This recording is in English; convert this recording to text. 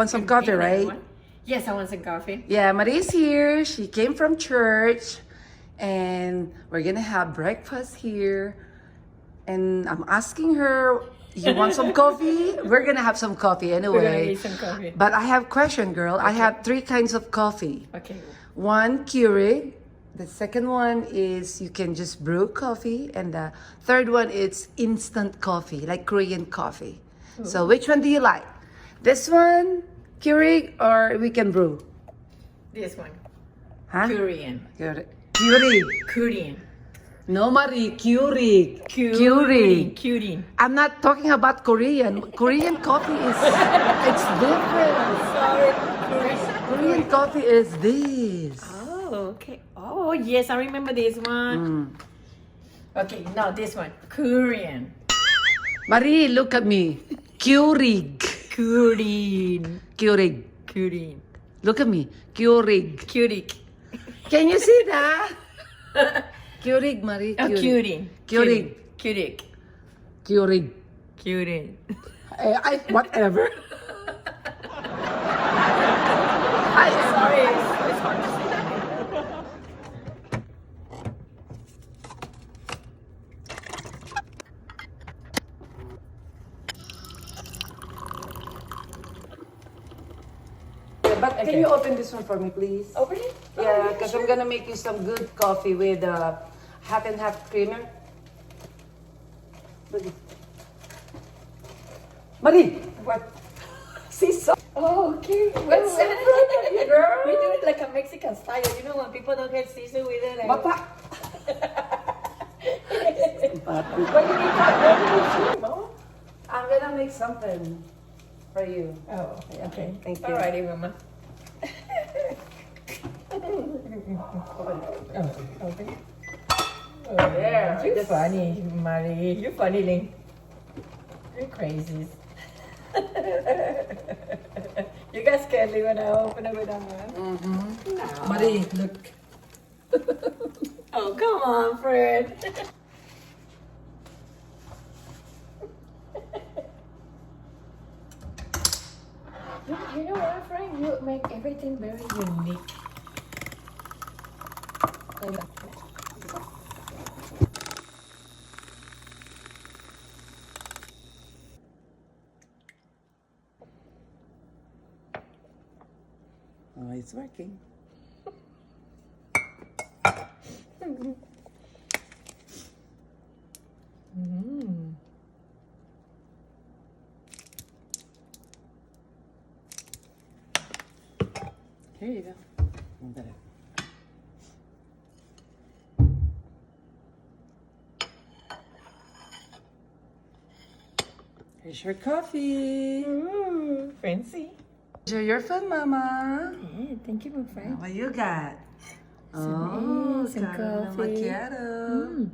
Want some coffee, right? Yes, I want some coffee. Yeah, Marie's here. She came from church. And we're gonna have breakfast here. And I'm asking her, you want some coffee? We're gonna have some coffee anyway. We're gonna get some coffee. But I have question, girl. Okay. I have 3 kinds of coffee. Okay. One, Keurig. The second one is you can just brew coffee. And the third one is instant coffee, like Korean coffee. Ooh. So which one do you like? This one, Keurig, or we can brew? This one. Huh? Korean. Keurig. Korean. No, Marie, Keurig. Keurig. I'm not talking about Korean. Korean coffee is, it's different. Sorry. Korean coffee is this. Oh, okay. Oh, yes, I remember this one. Okay, now this one. Korean. Marie, look at me. Keurig. Keurig. Look at me. Keurig. Can you see that? Keurig, Marie. Oh, Keurig. Whatever. Sorry, it's hard to say that. But can you open this one for me, please? Open it? Yeah, because I'm gonna make you some good coffee with half and half creamer. Marie, what? See so. Oh, okay. What's in front of you, girl? We do it like a Mexican style. You know when people don't get seasoning with it. Like... Bata. What do you need? I'm gonna make something for you. Oh, okay. Thank you. Alrighty, Mama. Okay. Oh, there. You're funny, Marie. You're funny, Ling. You're crazy. You got scared when I opened it with that one? No. Marie, look. Oh, come on, Fred. You know what, Frank? You make everything very unique. Oh, it's working. Here you go. Here's your coffee. Ooh, fancy. Enjoy your food, Mama. Yeah, thank you, my friend. What you got? Some Caramel coffee. macchiato.